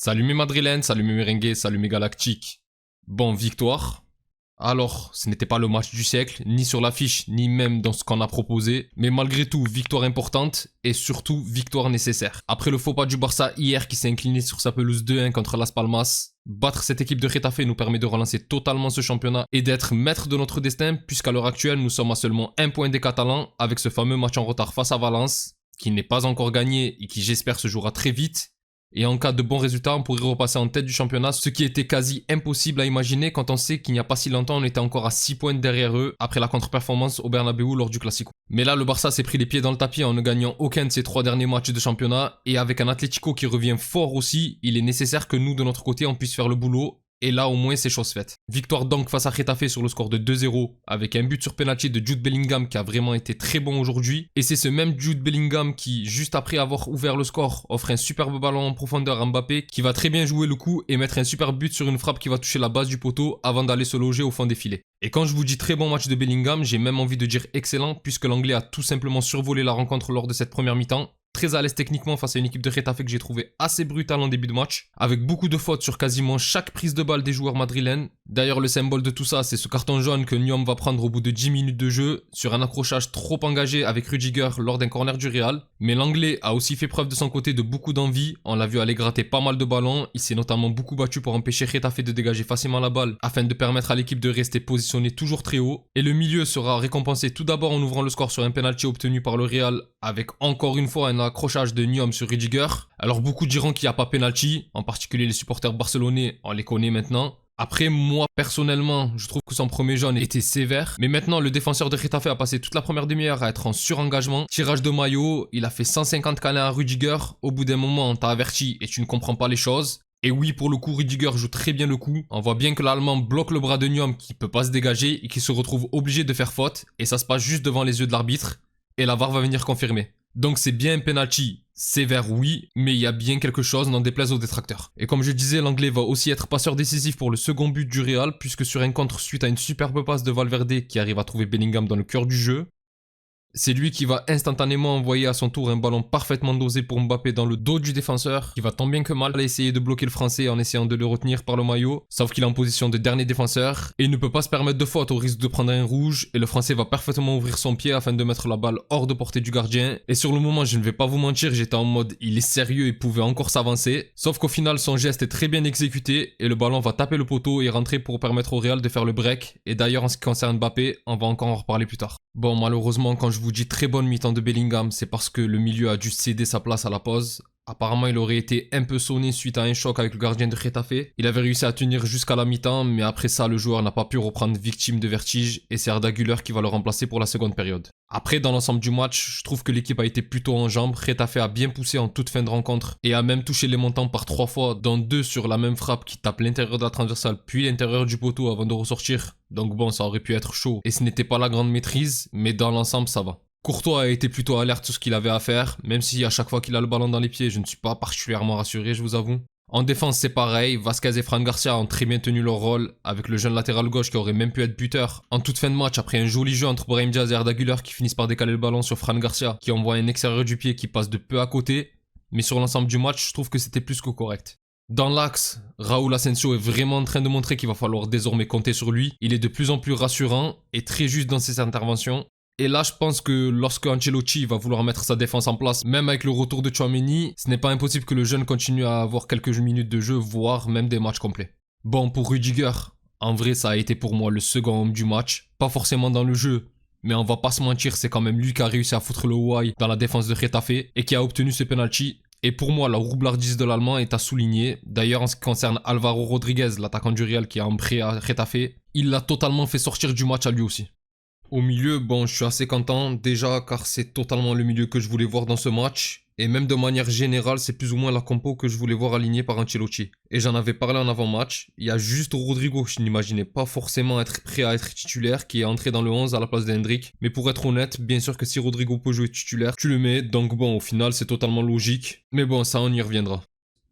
Salut mes madrilènes, salut mes merengues, salut mes galactiques. Bon, victoire. Alors, ce n'était pas le match du siècle, ni sur l'affiche, ni même dans ce qu'on a proposé, mais malgré tout, victoire importante et surtout victoire nécessaire. Après le faux pas du Barça hier qui s'est incliné sur sa pelouse 2-1 contre Las Palmas, battre cette équipe de Getafe nous permet de relancer totalement ce championnat et d'être maître de notre destin puisqu'à l'heure actuelle nous sommes à seulement un point des Catalans avec ce fameux match en retard face à Valence qui n'est pas encore gagné et qui j'espère se jouera très vite. Et en cas de bons résultats, on pourrait repasser en tête du championnat, ce qui était quasi impossible à imaginer quand on sait qu'il n'y a pas si longtemps on était encore à 6 points derrière eux après la contre-performance au Bernabéu lors du Classico. Mais là le Barça s'est pris les pieds dans le tapis en ne gagnant aucun de ses 3 derniers matchs de championnat et avec un Atlético qui revient fort aussi, il est nécessaire que nous de notre côté on puisse faire le boulot. Et là, au moins, c'est chose faite. Victoire donc face à Getafe sur le score de 2-0, avec un but sur penalty de Jude Bellingham qui a vraiment été très bon aujourd'hui. Et c'est ce même Jude Bellingham qui, juste après avoir ouvert le score, offre un superbe ballon en profondeur à Mbappé, qui va très bien jouer le coup et mettre un super but sur une frappe qui va toucher la base du poteau avant d'aller se loger au fond des filets. Et quand je vous dis très bon match de Bellingham, j'ai même envie de dire excellent, puisque l'Anglais a tout simplement survolé la rencontre lors de cette première mi-temps. Très à l'aise techniquement face à une équipe de Getafe que j'ai trouvé assez brutale en début de match, avec beaucoup de fautes sur quasiment chaque prise de balle des joueurs madrilènes. D'ailleurs le symbole de tout ça c'est ce carton jaune que Nyom va prendre au bout de 10 minutes de jeu, sur un accrochage trop engagé avec Rudiger lors d'un corner du Real. Mais l'Anglais a aussi fait preuve de son côté de beaucoup d'envie, on l'a vu aller gratter pas mal de ballons, il s'est notamment beaucoup battu pour empêcher Getafe de dégager facilement la balle, afin de permettre à l'équipe de rester positionnée toujours très haut. Et le milieu sera récompensé tout d'abord en ouvrant le score sur un penalty obtenu par le Real, avec encore une fois un accrochage de Nyom sur Rudiger. Alors beaucoup diront qu'il n'y a pas penalty, en particulier les supporters barcelonais, on les connaît maintenant. Après, moi, personnellement, je trouve que son premier jaune était sévère. Mais maintenant, le défenseur de Getafe a passé toute la première demi-heure à être en surengagement. Tirage de maillot, il a fait 150 câlins à Rudiger. Au bout d'un moment, on t'a averti et tu ne comprends pas les choses. Et oui, pour le coup, Rudiger joue très bien le coup. On voit bien que l'Allemand bloque le bras de Nyom qui peut pas se dégager et qui se retrouve obligé de faire faute. Et ça se passe juste devant les yeux de l'arbitre. Et la VAR va venir confirmer. Donc c'est bien un penalty sévère, oui, mais il y a bien quelque chose, n'en déplaise aux détracteurs. Et comme je disais, l'Anglais va aussi être passeur décisif pour le second but du Real, puisque sur un contre suite à une superbe passe de Valverde qui arrive à trouver Bellingham dans le cœur du jeu, c'est lui qui va instantanément envoyer à son tour un ballon parfaitement dosé pour Mbappé dans le dos du défenseur, qui va tant bien que mal essayer de bloquer le français en essayant de le retenir par le maillot, sauf qu'il est en position de dernier défenseur, et il ne peut pas se permettre de faute au risque de prendre un rouge, et le français va parfaitement ouvrir son pied afin de mettre la balle hors de portée du gardien, et sur le moment je ne vais pas vous mentir, j'étais en mode il est sérieux et pouvait encore s'avancer, sauf qu'au final son geste est très bien exécuté, et le ballon va taper le poteau et rentrer pour permettre au Real de faire le break, et d'ailleurs en ce qui concerne Mbappé, on va encore en reparler plus tard. Bon, malheureusement, quand je vous dis très bonne mi-temps de Bellingham, c'est parce que le milieu a dû céder sa place à la pause. Apparemment, il aurait été un peu sonné suite à un choc avec le gardien de Getafe. Il avait réussi à tenir jusqu'à la mi-temps, mais après ça, le joueur n'a pas pu reprendre victime de vertige et c'est Arda Güler qui va le remplacer pour la seconde période. Après, dans l'ensemble du match, je trouve que l'équipe a été plutôt en jambes. Getafe a bien poussé en toute fin de rencontre et a même touché les montants par 3 fois, dont 2 sur la même frappe qui tape l'intérieur de la transversale puis l'intérieur du poteau avant de ressortir. Donc bon, ça aurait pu être chaud et ce n'était pas la grande maîtrise, mais dans l'ensemble, ça va. Courtois a été plutôt alerte sur ce qu'il avait à faire, même si à chaque fois qu'il a le ballon dans les pieds, je ne suis pas particulièrement rassuré, je vous avoue. En défense, c'est pareil, Vasquez et Fran Garcia ont très bien tenu leur rôle, avec le jeune latéral gauche qui aurait même pu être buteur. En toute fin de match, après un joli jeu entre Brahim Diaz et Arda Güler qui finissent par décaler le ballon sur Fran Garcia, qui envoie un extérieur du pied qui passe de peu à côté, mais sur l'ensemble du match, je trouve que c'était plus que correct. Dans l'axe, Raúl Asensio est vraiment en train de montrer qu'il va falloir désormais compter sur lui. Il est de plus en plus rassurant et très juste dans ses interventions. Et là, je pense que lorsque Ancelotti va vouloir mettre sa défense en place, même avec le retour de Tchouaméni, ce n'est pas impossible que le jeune continue à avoir quelques minutes de jeu, voire même des matchs complets. Bon, pour Rudiger, en vrai, ça a été pour moi le second homme du match. Pas forcément dans le jeu, mais on va pas se mentir, c'est quand même lui qui a réussi à foutre le why dans la défense de Getafe et qui a obtenu ce penalty. Et pour moi, la roublardise de l'Allemand est à souligner. D'ailleurs, en ce qui concerne Alvaro Rodriguez, l'attaquant du Real qui est en prêt à Getafe, il l'a totalement fait sortir du match à lui aussi. Au milieu, bon, je suis assez content déjà car c'est totalement le milieu que je voulais voir dans ce match. Et même de manière générale, c'est plus ou moins la compo que je voulais voir alignée par Ancelotti. Et j'en avais parlé en avant-match. Il y a juste Rodrigo que je n'imaginais pas forcément être prêt à être titulaire, qui est entré dans le 11 à la place d'Hendrick. Mais pour être honnête, bien sûr que si Rodrigo peut jouer titulaire, tu le mets. Donc bon, au final, c'est totalement logique. Mais bon, ça on y reviendra.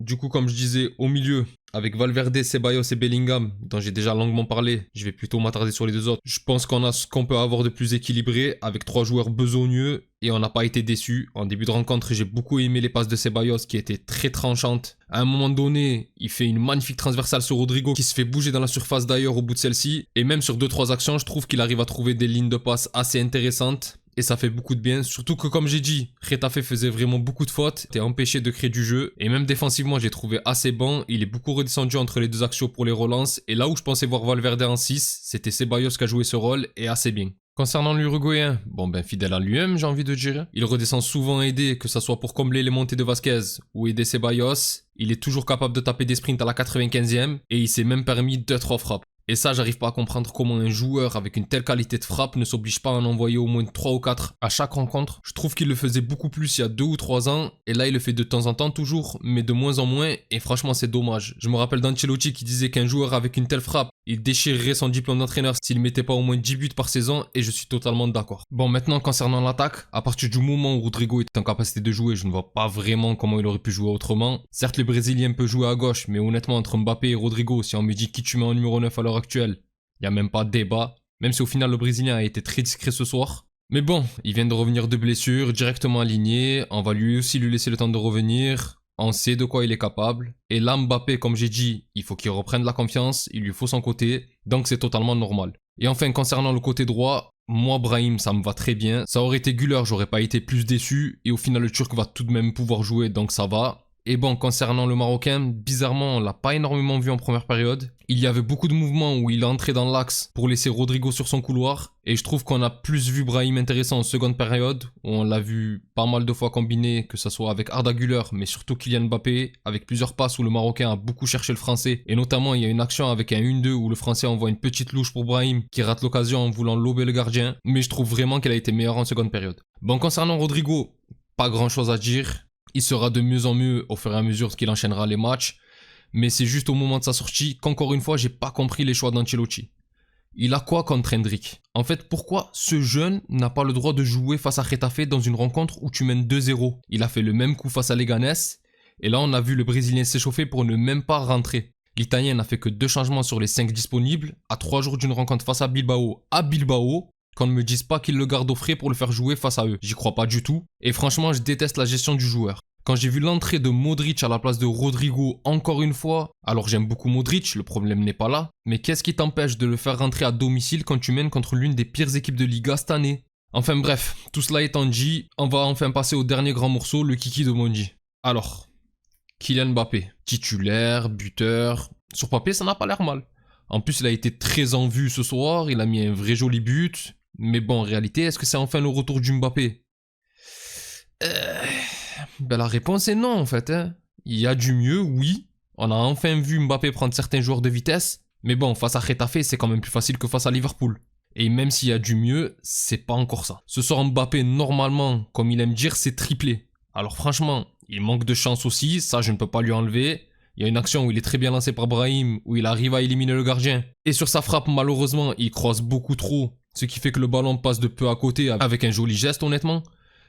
Du coup, comme je disais, au milieu, avec Valverde, Ceballos et Bellingham, dont j'ai déjà longuement parlé, je vais plutôt m'attarder sur les deux autres. Je pense qu'on a ce qu'on peut avoir de plus équilibré, avec 3 joueurs besogneux, et on n'a pas été déçus. En début de rencontre, j'ai beaucoup aimé les passes de Ceballos qui étaient très tranchantes. À un moment donné, il fait une magnifique transversale sur Rodrigo qui se fait bouger dans la surface d'ailleurs au bout de celle-ci. Et même sur 2-3 actions, je trouve qu'il arrive à trouver des lignes de passe assez intéressantes. Et ça fait beaucoup de bien, surtout que comme j'ai dit, Getafe faisait vraiment beaucoup de fautes, était empêché de créer du jeu, et même défensivement j'ai trouvé assez bon, il est beaucoup redescendu entre les deux axios pour les relances, et là où je pensais voir Valverde en 6, c'était Ceballos qui a joué ce rôle, et assez bien. Concernant l'Uruguayen, fidèle à lui-même j'ai envie de dire, il redescend souvent aidé, que ça soit pour combler les montées de Vasquez ou aider Ceballos, il est toujours capable de taper des sprints à la 95e, et il s'est même permis 2-3 frappes. Et ça, j'arrive pas à comprendre comment un joueur avec une telle qualité de frappe ne s'oblige pas à en envoyer au moins 3 ou 4 à chaque rencontre. Je trouve qu'il le faisait beaucoup plus il y a 2 ou 3 ans, et là il le fait de temps en temps toujours, mais de moins en moins, et franchement c'est dommage. Je me rappelle d'Ancelotti qui disait qu'un joueur avec une telle frappe, il déchirerait son diplôme d'entraîneur s'il mettait pas au moins 10 buts par saison, et je suis totalement d'accord. Bon, maintenant concernant l'attaque, à partir du moment où Rodrigo est en capacité de jouer, je ne vois pas vraiment comment il aurait pu jouer autrement. Certes, le Brésilien peut jouer à gauche, mais honnêtement, entre Mbappé et Rodrigo, si on me dit qui tu mets en numéro 9 à l'heure actuelle, il n'y a même pas de débat, même si au final le Brésilien a été très discret ce soir. Mais bon, il vient de revenir de blessure, directement aligné, on va lui aussi lui laisser le temps de revenir, on sait de quoi il est capable. Et là, Mbappé, comme j'ai dit, il faut qu'il reprenne la confiance, il lui faut son côté, donc c'est totalement normal. Et enfin, concernant le côté droit, moi, Brahim, ça me va très bien. Ça aurait été Güler, j'aurais pas été plus déçu, et au final le Turc va tout de même pouvoir jouer, donc ça va. Et bon, concernant le Marocain, bizarrement, on l'a pas énormément vu en première période. Il y avait beaucoup de mouvements où il est entré dans l'axe pour laisser Rodrigo sur son couloir. Et je trouve qu'on a plus vu Brahim intéressant en seconde période, où on l'a vu pas mal de fois combiné, que ce soit avec Arda Güler, mais surtout Kylian Mbappé, avec plusieurs passes où le Marocain a beaucoup cherché le Français. Et notamment, il y a une action avec un 1-2 où le Français envoie une petite louche pour Brahim, qui rate l'occasion en voulant lober le gardien. Mais je trouve vraiment qu'elle a été meilleure en seconde période. Bon, concernant Rodrigo, pas grand chose à dire. Il sera de mieux en mieux au fur et à mesure qu'il enchaînera les matchs. Mais c'est juste au moment de sa sortie qu'encore une fois, j'ai pas compris les choix d'Ancelotti. Il a quoi contre Hendrick? En fait, pourquoi ce jeune n'a pas le droit de jouer face à Getafe dans une rencontre où tu mènes 2-0? Il a fait le même coup face à Leganés. Et là, on a vu le Brésilien s'échauffer pour ne même pas rentrer. L'Italien n'a fait que 2 changements sur les 5 disponibles, à 3 jours d'une rencontre face à Bilbao, qu'on ne me dise pas qu'il le garde au frais pour le faire jouer face à eux. J'y crois pas du tout. Et franchement, je déteste la gestion du joueur. Quand j'ai vu l'entrée de Modric à la place de Rodrigo encore une fois, alors j'aime beaucoup Modric, le problème n'est pas là, mais qu'est-ce qui t'empêche de le faire rentrer à domicile quand tu mènes contre l'une des pires équipes de Liga cette année? Enfin bref, tout cela étant dit, on va enfin passer au dernier grand morceau, le kiki de Mondi. Alors, Kylian Mbappé, titulaire, buteur, sur papier ça n'a pas l'air mal. En plus il a été très en vue ce soir, il a mis un vrai joli but. Mais bon, en réalité, est-ce que c'est enfin le retour du Mbappé? La réponse est non, en fait. Il y a du mieux, oui. On a enfin vu Mbappé prendre certains joueurs de vitesse. Mais bon, face à Getafe, c'est quand même plus facile que face à Liverpool. Et même s'il y a du mieux, c'est pas encore ça. Ce soir, Mbappé, normalement, comme il aime dire, c'est triplé. Alors franchement, il manque de chance aussi, ça je ne peux pas lui enlever. Il y a une action où il est très bien lancé par Brahim, où il arrive à éliminer le gardien. Et sur sa frappe, malheureusement, il croise beaucoup trop. Ce qui fait que le ballon passe de peu à côté avec un joli geste honnêtement.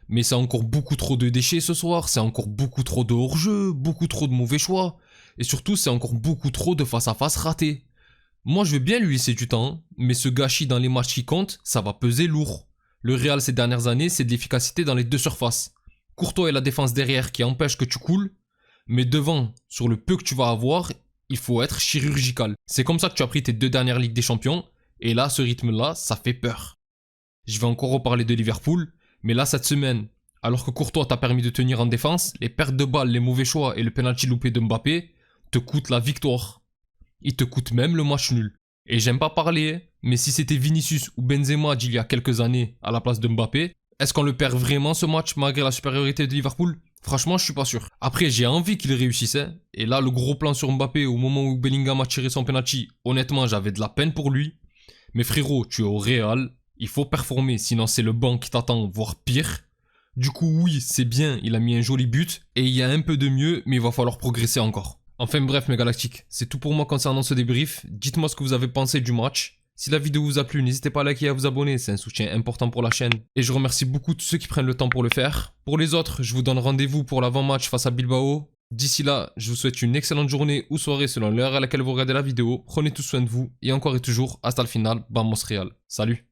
Mais c'est encore beaucoup trop de déchets ce soir, c'est encore beaucoup trop de hors-jeu, beaucoup trop de mauvais choix. Et surtout c'est encore beaucoup trop de face-à-face ratés. Moi je veux bien lui laisser du temps, mais ce gâchis dans les matchs qui comptent, ça va peser lourd. Le Real ces dernières années c'est de l'efficacité dans les deux surfaces. Courtois et la défense derrière qui empêche que tu coules, mais devant, sur le peu que tu vas avoir, il faut être chirurgical. C'est comme ça que tu as pris tes 2 dernières Ligues des Champions. Et là, ce rythme-là, ça fait peur. Je vais encore reparler de Liverpool, mais là, cette semaine, alors que Courtois t'a permis de tenir en défense, les pertes de balles, les mauvais choix et le penalty loupé de Mbappé te coûtent la victoire. Ils te coûtent même le match nul. Et j'aime pas parler, mais si c'était Vinicius ou Benzema d'il y a quelques années à la place de Mbappé, est-ce qu'on le perd vraiment ce match malgré la supériorité de Liverpool? Franchement, je suis pas sûr. Après, j'ai envie qu'il réussisse. Et là, le gros plan sur Mbappé au moment où Bellingham a tiré son penalty, honnêtement, j'avais de la peine pour lui. Mais frérot, tu es au Real, il faut performer, sinon c'est le banc qui t'attend, voire pire. Du coup, oui, c'est bien, il a mis un joli but, et il y a un peu de mieux, mais il va falloir progresser encore. Enfin bref, mes galactiques, c'est tout pour moi concernant ce débrief. Dites-moi ce que vous avez pensé du match. Si la vidéo vous a plu, n'hésitez pas à liker et à vous abonner, c'est un soutien important pour la chaîne. Et je remercie beaucoup tous ceux qui prennent le temps pour le faire. Pour les autres, je vous donne rendez-vous pour l'avant-match face à Bilbao. D'ici là, je vous souhaite une excellente journée ou soirée selon l'heure à laquelle vous regardez la vidéo. Prenez tout soin de vous et encore et toujours, hasta le final, vamos Real. Salut!